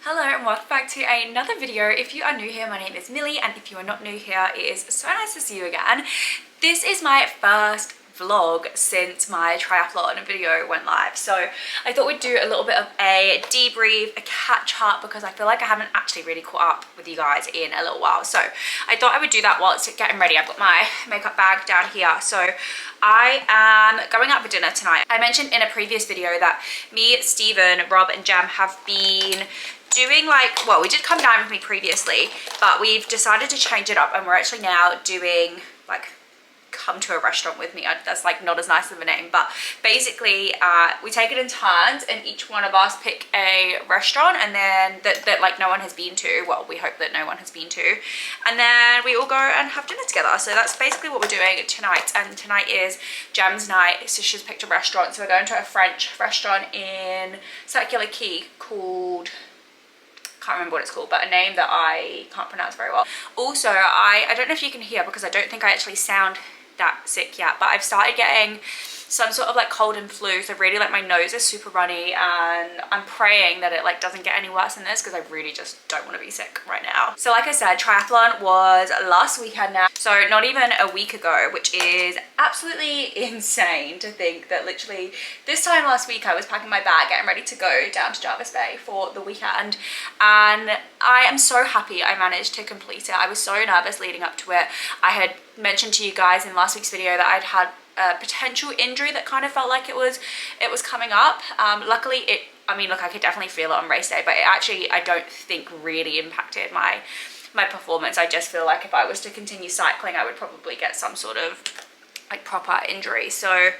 Hello and welcome back to another video. If you are new here, my name is Millie, and if you are not new here, it is so nice to see you again. This is my first vlog since my triathlon video went live, so I thought we'd do a little bit of a debrief, a catch up, because I feel like I haven't actually really caught up with you guys in a little while. So I thought I would do that while it's getting ready. I've got my makeup bag down here. So I am going out for dinner tonight. I mentioned in a previous video that me, Stephen, Rob and Jem have been doing well, we did come down with me previously, but we've decided to change it up and we're actually now doing come to a restaurant with me. That's not as nice of a name, but basically we take it in turns and each one of us pick a restaurant and then that no one has been to. Well, we hope that no one has been to, and then we all go and have dinner together. So that's basically what we're doing tonight, and tonight is Jem's night. So she's picked a restaurant, so we're going to a French restaurant in Circular Quay called, can't remember what it's called, but a name that I can't pronounce very well. Also, I don't know if you can hear because I don't think I actually sound that sick yet, but I've started getting some sort of cold and flu. So really my nose is super runny, and I'm praying that it doesn't get any worse than this because I really just don't want to be sick right now. So like I said, triathlon was last weekend now, so not even a week ago, which is absolutely insane to think that literally this time last week I was packing my bag getting ready to go down to Jervis Bay for the weekend, and I am so happy I managed to complete it. I was so nervous leading up to it. I had mentioned to you guys in last week's video that I'd had a potential injury that kind of felt like it was coming up. Luckily I could definitely feel it on race day, but it actually, I don't think really impacted my performance. I just feel like if I was to continue cycling, I would probably get some sort of proper injury. So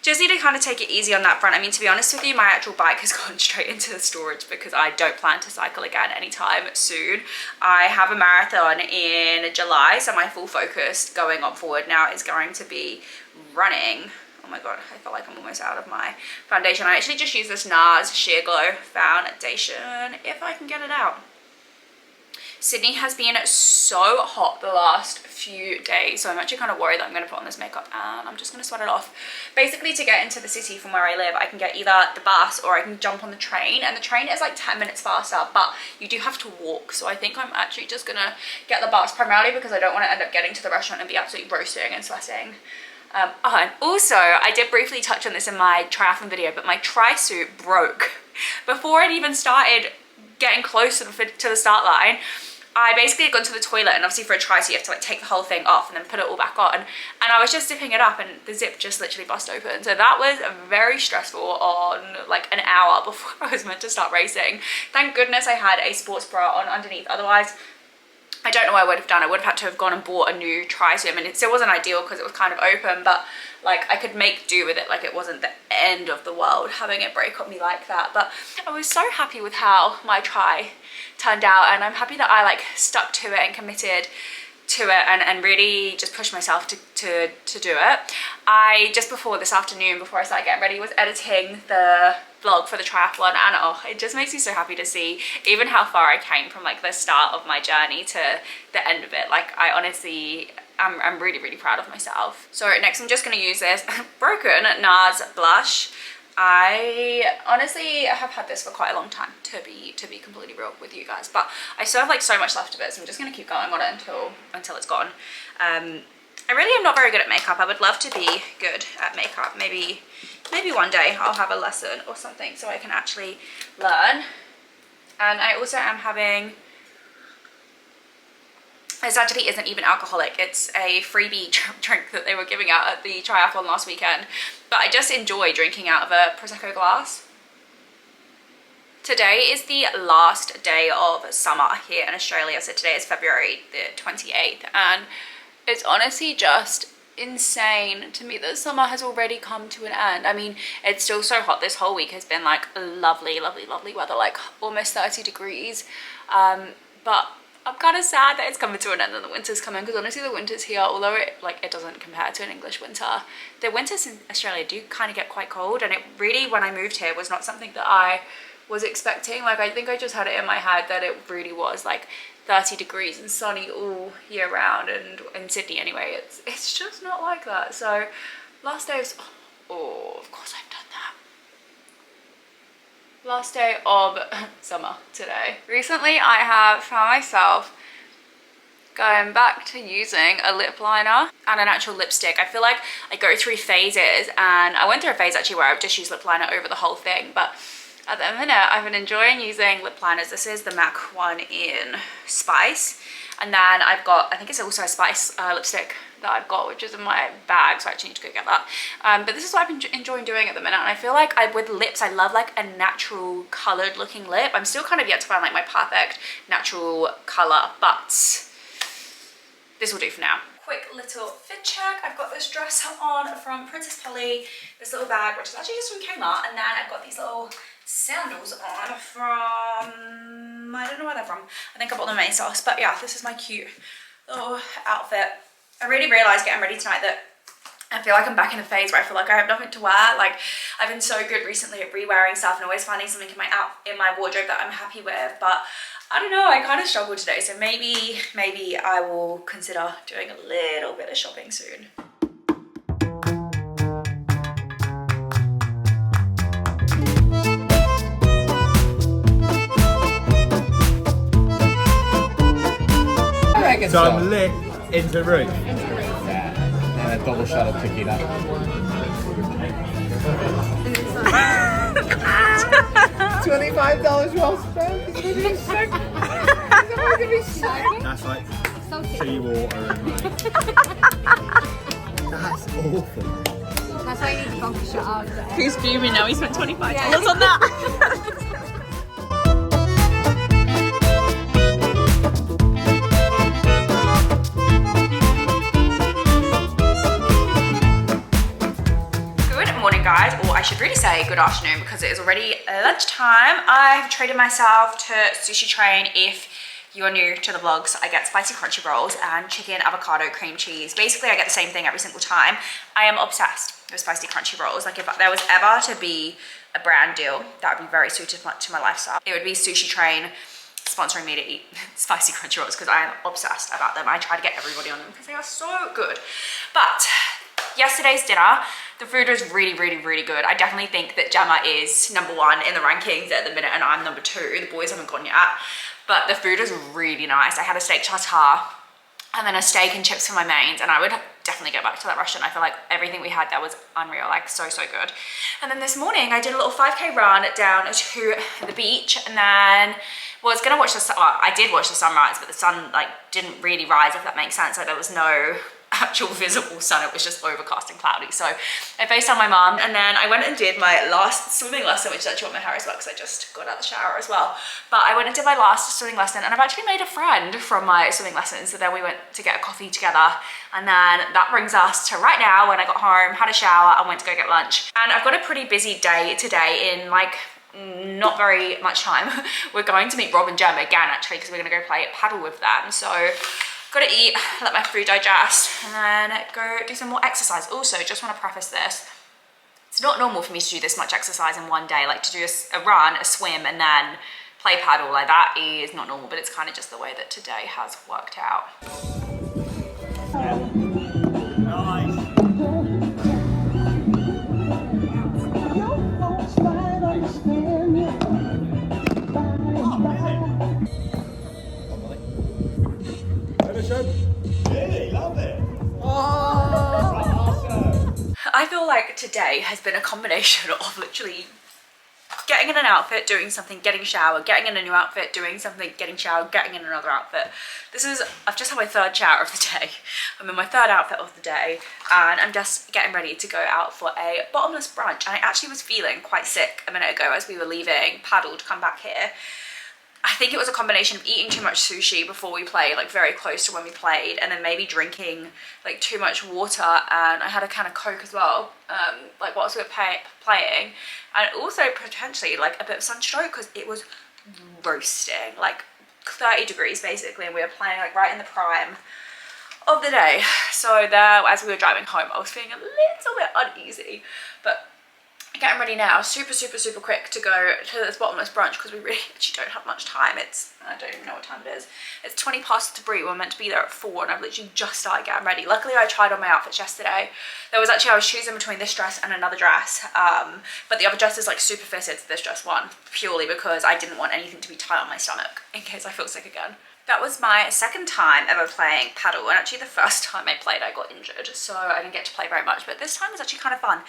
just need to kind of take it easy on that front. I mean, to be honest with you, my actual bike has gone straight into the storage because I don't plan to cycle again anytime soon. I have a marathon in July, so my full focus going on forward now is going to be running. Oh my god, I feel like I'm almost out of my foundation. I actually just use this NARS Sheer Glow foundation, if I can get it out. Sydney has been so hot the last few days, so I'm actually kind of worried that I'm going to put on this makeup and I'm just going to sweat it off. Basically, to get into the city from where I live, I can get either the bus or I can jump on the train, and the train is 10 minutes faster, but you do have to walk. So I think I'm actually just going to get the bus, primarily because I don't want to end up getting to the restaurant and be absolutely roasting and sweating. And also, I did briefly touch on this in my triathlon video, but my tri-suit broke before I'd even started getting close to the start line. I basically had gone to the toilet, and obviously for a tri-suit you have to take the whole thing off and then put it all back on, and I was just zipping it up and the zip just literally bust open. So that was very stressful on an hour before I was meant to start racing. Thank goodness I had a sports bra on underneath, otherwise I don't know what I would have done. I would have had to have gone and bought a new tri-suit. I mean, it still wasn't ideal because it was kind of open, but I could make do with it. It wasn't the end of the world having it break on me like that. But I was so happy with how my tri turned out, and I'm happy that I stuck to it and committed to it and really just pushed myself to do it. I just before this afternoon, before I started getting ready, was editing the vlog for the triathlon, and oh, it just makes me so happy to see even how far I came from the start of my journey to the end of it. I honestly, I'm really, really proud of myself. So next I'm just going to use this broken NARS blush. I honestly have had this for quite a long time, to be completely real with you guys, but I still have so much left of it, so I'm just going to keep going on it until it's gone. I really am not very good at makeup. I would love to be good at makeup. Maybe one day I'll have a lesson or something so I can actually learn. And I also am having, this actually isn't even alcoholic, it's a freebie drink that they were giving out at the triathlon last weekend, but I just enjoy drinking out of a Prosecco glass. Today is the last day of summer here in Australia, so today is February the 28th, and it's honestly just insane to me that summer has already come to an end. I mean, it's still so hot. This whole week has been lovely, lovely, lovely weather, almost 30 degrees, but I'm kind of sad that it's coming to an end and the winter's coming, because honestly the winters here, although it doesn't compare to an English winter, the winters in Australia do kind of get quite cold, and it really, when I moved here, was not something that I was expecting. I think I just had it in my head that it really was 30 degrees and sunny all year round, and in Sydney anyway, it's just not like that. So last day was, oh, of course I've done that. Last day of summer today. Recently I have found myself going back to using a lip liner and an actual lipstick. I feel like I go through phases, and I went through a phase actually where I would just use lip liner over the whole thing, but at the minute I've been enjoying using lip liners. This is the MAC one in Spice, and then I've got, I think it's also a Spice lipstick that I've got, which is in my bag, so I actually need to go get that. But this is what I've been enjoying doing at the minute, and I feel like with lips, I love like a natural colored looking lip. I'm still kind of yet to find like my perfect natural color, but this will do for now. Quick little fit check. I've got this dress on from Princess Polly, this little bag, which is actually just from Kmart, and then I've got these little sandals on from, I don't know where they're from. I think I bought them at ASOS, but yeah, this is my cute little outfit. I really realised getting ready tonight that I feel like I'm back in a phase where I feel like I have nothing to wear. Like, I've been so good recently at re-wearing stuff and always finding something in my wardrobe that I'm happy with, but I don't know, I kind of struggled today, so maybe I will consider doing a little bit of shopping soon. So I'm lit into the roof. And a double shot of tequila. $25 well spent. That's like seawater and like. That's awful. That's why you need to bunker shot out. He's fuming now, he spent $25 on that. Guys, or I should really say good afternoon, because it is already lunchtime. I've treated myself to Sushi Train. If you're new to the vlogs, I get spicy crunchy rolls and chicken avocado cream cheese. Basically I get the same thing every single time. I am obsessed with spicy crunchy rolls. Like, if there was ever to be a brand deal that would be very suited to my lifestyle, it would be Sushi Train sponsoring me to eat spicy crunchy rolls, because I am obsessed about them. I try to get everybody on them because they are so good. But yesterday's dinner, the food was really good. I definitely think that Gemma is #1 in the rankings at the minute, and I'm #2. The boys haven't gone yet, but the food was really nice. I had a steak tartare and then a steak and chips for my mains, and I would definitely go back to that restaurant. I feel like everything we had there was unreal, like so good. And then this morning I did a little 5K run down to the beach, and then was gonna watch I did watch the sunrise, but the sun like didn't really rise, if that makes sense. Like, there was no actual visible sun, it was just overcast and cloudy. So I FaceTimed my mom, and then I went and did my last swimming lesson, which is actually what my hair is about, because I just got out of the shower as well. But I went and did my last swimming lesson, and I've actually made a friend from my swimming lesson. So then we went to get a coffee together, and then that brings us to right now, when I got home, had a shower, and went to go get lunch. And I've got a pretty busy day today in like not very much time. We're going to meet Rob and Gemma again, actually, because we're gonna go play paddle with them. So gotta eat, let my food digest, and then go do some more exercise. Also, just want to preface this, it's not normal for me to do this much exercise in one day, like to do a run, a swim, and then play paddle. Like, that is not normal, but it's kind of just the way that today has worked out. Really love it. I feel like today has been a combination of literally getting in an outfit, doing something, getting showered, getting in a new outfit, doing something, getting showered, getting in another outfit. I've just had my 3rd shower of the day. I'm in my 3rd outfit of the day, and I'm just getting ready to go out for a bottomless brunch. And I actually was feeling quite sick a minute ago as we were leaving paddle to come back here. I think it was a combination of eating too much sushi before we played, like very close to when we played, and then maybe drinking like too much water, and I had a can of Coke as well, like whilst we were playing, and also potentially like a bit of sunstroke, because it was roasting, like 30 degrees basically, and we were playing like right in the prime of the day. So there, as we were driving home, I was feeling a little bit uneasy, but getting ready now, super quick to go to this bottomless brunch because we really actually don't have much time. I don't even know what time it is. It's 20 past 3. We're meant to be there at 4 and I've literally just started getting ready. Luckily I tried on my outfits yesterday. I was choosing between this dress and another dress, but the other dress is like super fitted to this dress one, purely because I didn't want anything to be tight on my stomach in case I feel sick again. That was my second time ever playing paddle, and actually the first time I played I got injured, so I didn't get to play very much, but this time was actually kind of fun.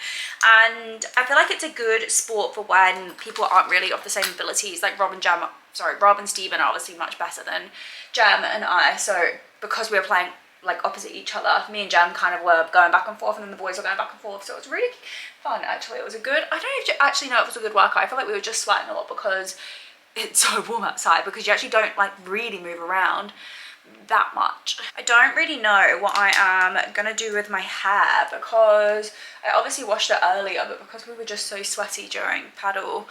And I feel like it's a good sport for when people aren't really of the same abilities. Like Rob and Stephen are obviously much better than Jem and I, so because we were playing like opposite each other, me and Jem kind of were going back and forth, and then the boys were going back and forth, so it was really fun actually. It was a good, I don't actually know if it was a good workout. I feel like we were just sweating a lot because it's so warm outside, because you actually don't like really move around that much. I don't really know what I am gonna do with my hair because I obviously washed it earlier, but because we were just so sweaty during paddle,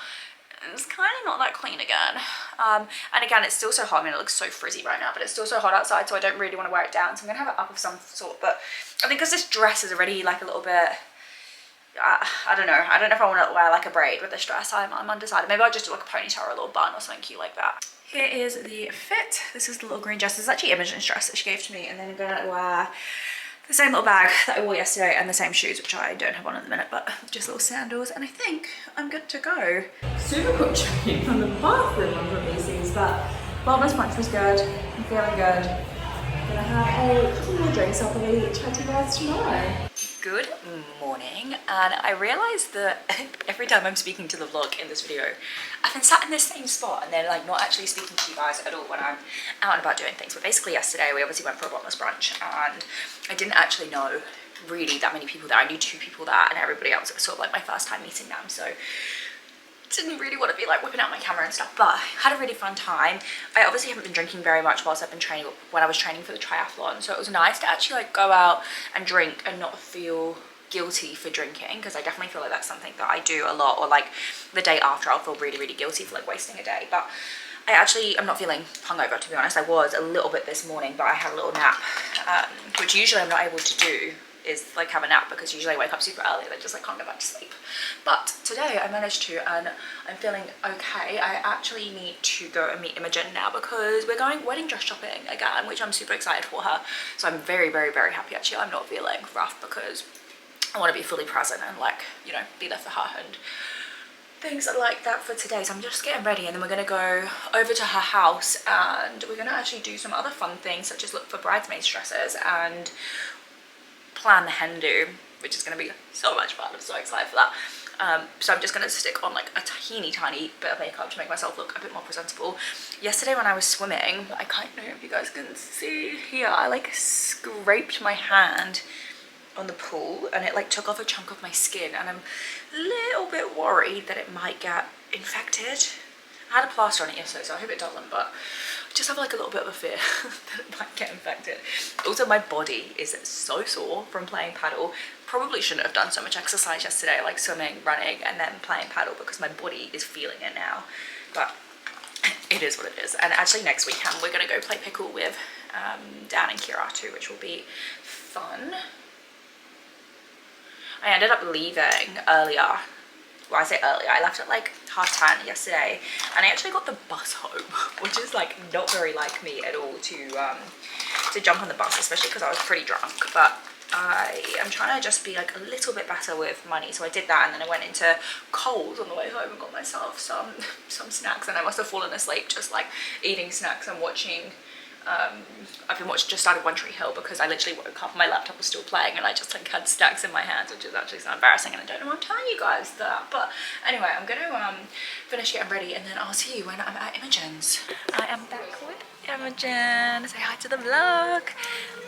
it's kind of not that clean again. And again, it's still so hot. I mean, it looks so frizzy right now, but it's still so hot outside, so I don't really want to wear it down, so I'm gonna have it up of some sort. But I think because this dress is already like a little bit, I don't know if I want to wear like a braid with this dress. I'm undecided. Maybe I'll just do like a ponytail or a little bun or something cute like that. Here is the fit. This is the little green dress. This is actually Imogen's dress that she gave to me, and then I'm gonna wear the same little bag that I wore yesterday and the same shoes, which I don't have on at the minute, but just little sandals, and I think I'm good to go. Super quick check-in from the bathroom on Macy's, but bottomless brunch was good. I'm feeling good. Gonna have a couple more drinks. I'll probably chat to you guys tomorrow. Good morning, and I realised that every time I'm speaking to the vlog in this video, I've been sat in this same spot and then like not actually speaking to you guys at all when I'm out and about doing things. But basically yesterday we obviously went for a bottomless brunch, and I didn't actually know really that many people there. I knew 2 people there, and everybody else, it was sort of like my first time meeting them, so didn't really want to be like whipping out my camera and stuff, but had a really fun time. I obviously haven't been drinking very much whilst I've been training, when I was training for the triathlon, so it was nice to actually like go out and drink and not feel guilty for drinking, because I definitely feel like that's something that I do a lot, or like the day after I'll feel really guilty for like wasting a day. But I'm not feeling hungover, to be honest. I was a little bit this morning, but I had a little nap, which usually I'm not able to do, is like have a nap, because usually I wake up super early and I just like can't go back to sleep. But today I managed to, and I'm feeling okay. I actually need to go and meet Imogen now because we're going wedding dress shopping again, which I'm super excited for her. So I'm very happy actually. I'm not feeling rough because I want to be fully present and like, you know, be there for her and things like that for today. So I'm just getting ready, and then we're going to go over to her house, and we're going to actually do some other fun things, such as look for bridesmaids dresses and plan the hen do, which is going to be so much fun. I'm so excited for that. So I'm just going to stick on like a tiny bit of makeup to make myself look a bit more presentable. Yesterday when I was swimming, I can't know if you guys can see here, I like scraped my hand on the pool and it like took off a chunk of my skin, and I'm a little bit worried that it might get infected. I had a plaster on it yesterday, so I hope it doesn't, but I just have like a little bit of a fear that it might get infected. Also, my body is so sore from playing paddle. Probably shouldn't have done so much exercise yesterday, like swimming, running, and then playing paddle, because my body is feeling it now. But it is what it is. And actually next weekend we're gonna go play pickle with Dan and Kira too, which will be fun. I ended up leaving earlier. Well, I say earlier, I left at like 10:30 yesterday, and I actually got the bus home, which is like not very like me at all to jump on the bus, especially because I was pretty drunk. But I am trying to just be like a little bit better with money, so I did that, and then I went into Coles on the way home and got myself some snacks, and I must have fallen asleep just like eating snacks and watching. Just started One Tree Hill because I literally woke up and my laptop was still playing, and I just like had stacks in my hands, which is actually so embarrassing, and I don't know why I'm telling you guys that. But anyway, I'm gonna finish getting ready, and then I'll see you when I'm at Imogen's. I am back with Imogen. Say hi to the vlog.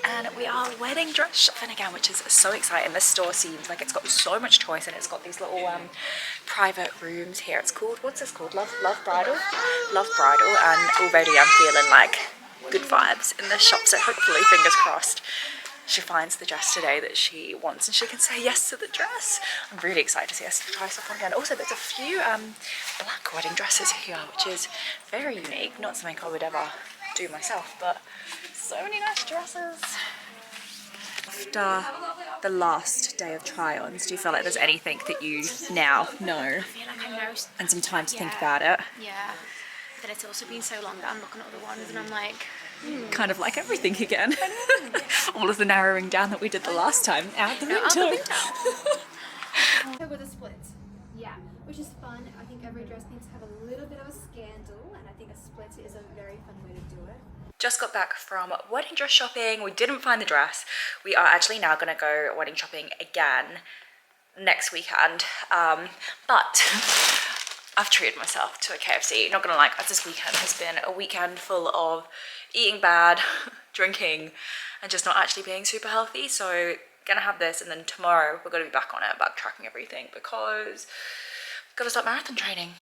And we are wedding dress shopping again, which is so exciting. This store seems like it's got so much choice, and it's got these little private rooms here. It's called, what's this called? Love Bridal, and already I'm feeling like good vibes in this shop, so hopefully, fingers crossed, she finds the dress today that she wants and she can say yes to the dress. I'm really excited to see us try stuff on again. Also, there's a few black wedding dresses here, which is very unique. Not something I would ever do myself, but so many nice dresses. after the last day of try-ons, do you feel like there's anything that you now know I feel like I know. and some time to think Yeah. about it? Yeah. But it's also been so long that I'm looking at other ones and I'm like, Kind of like everything again. All of the narrowing down that we did the last time out the window. So with the splits. Yeah, which is fun. I think every dress needs to have a little bit of a scandal, and I think a split is a very fun way to do it. Just got back from wedding dress shopping. We didn't find the dress. We are actually now going to go wedding shopping again next weekend. But I've treated myself to a KFC. Not gonna lie, this weekend has been a weekend full of eating bad, drinking, and just not actually being super healthy. So gonna have this, and then tomorrow we're gonna be back on it, backtracking everything, because I've got to start marathon training.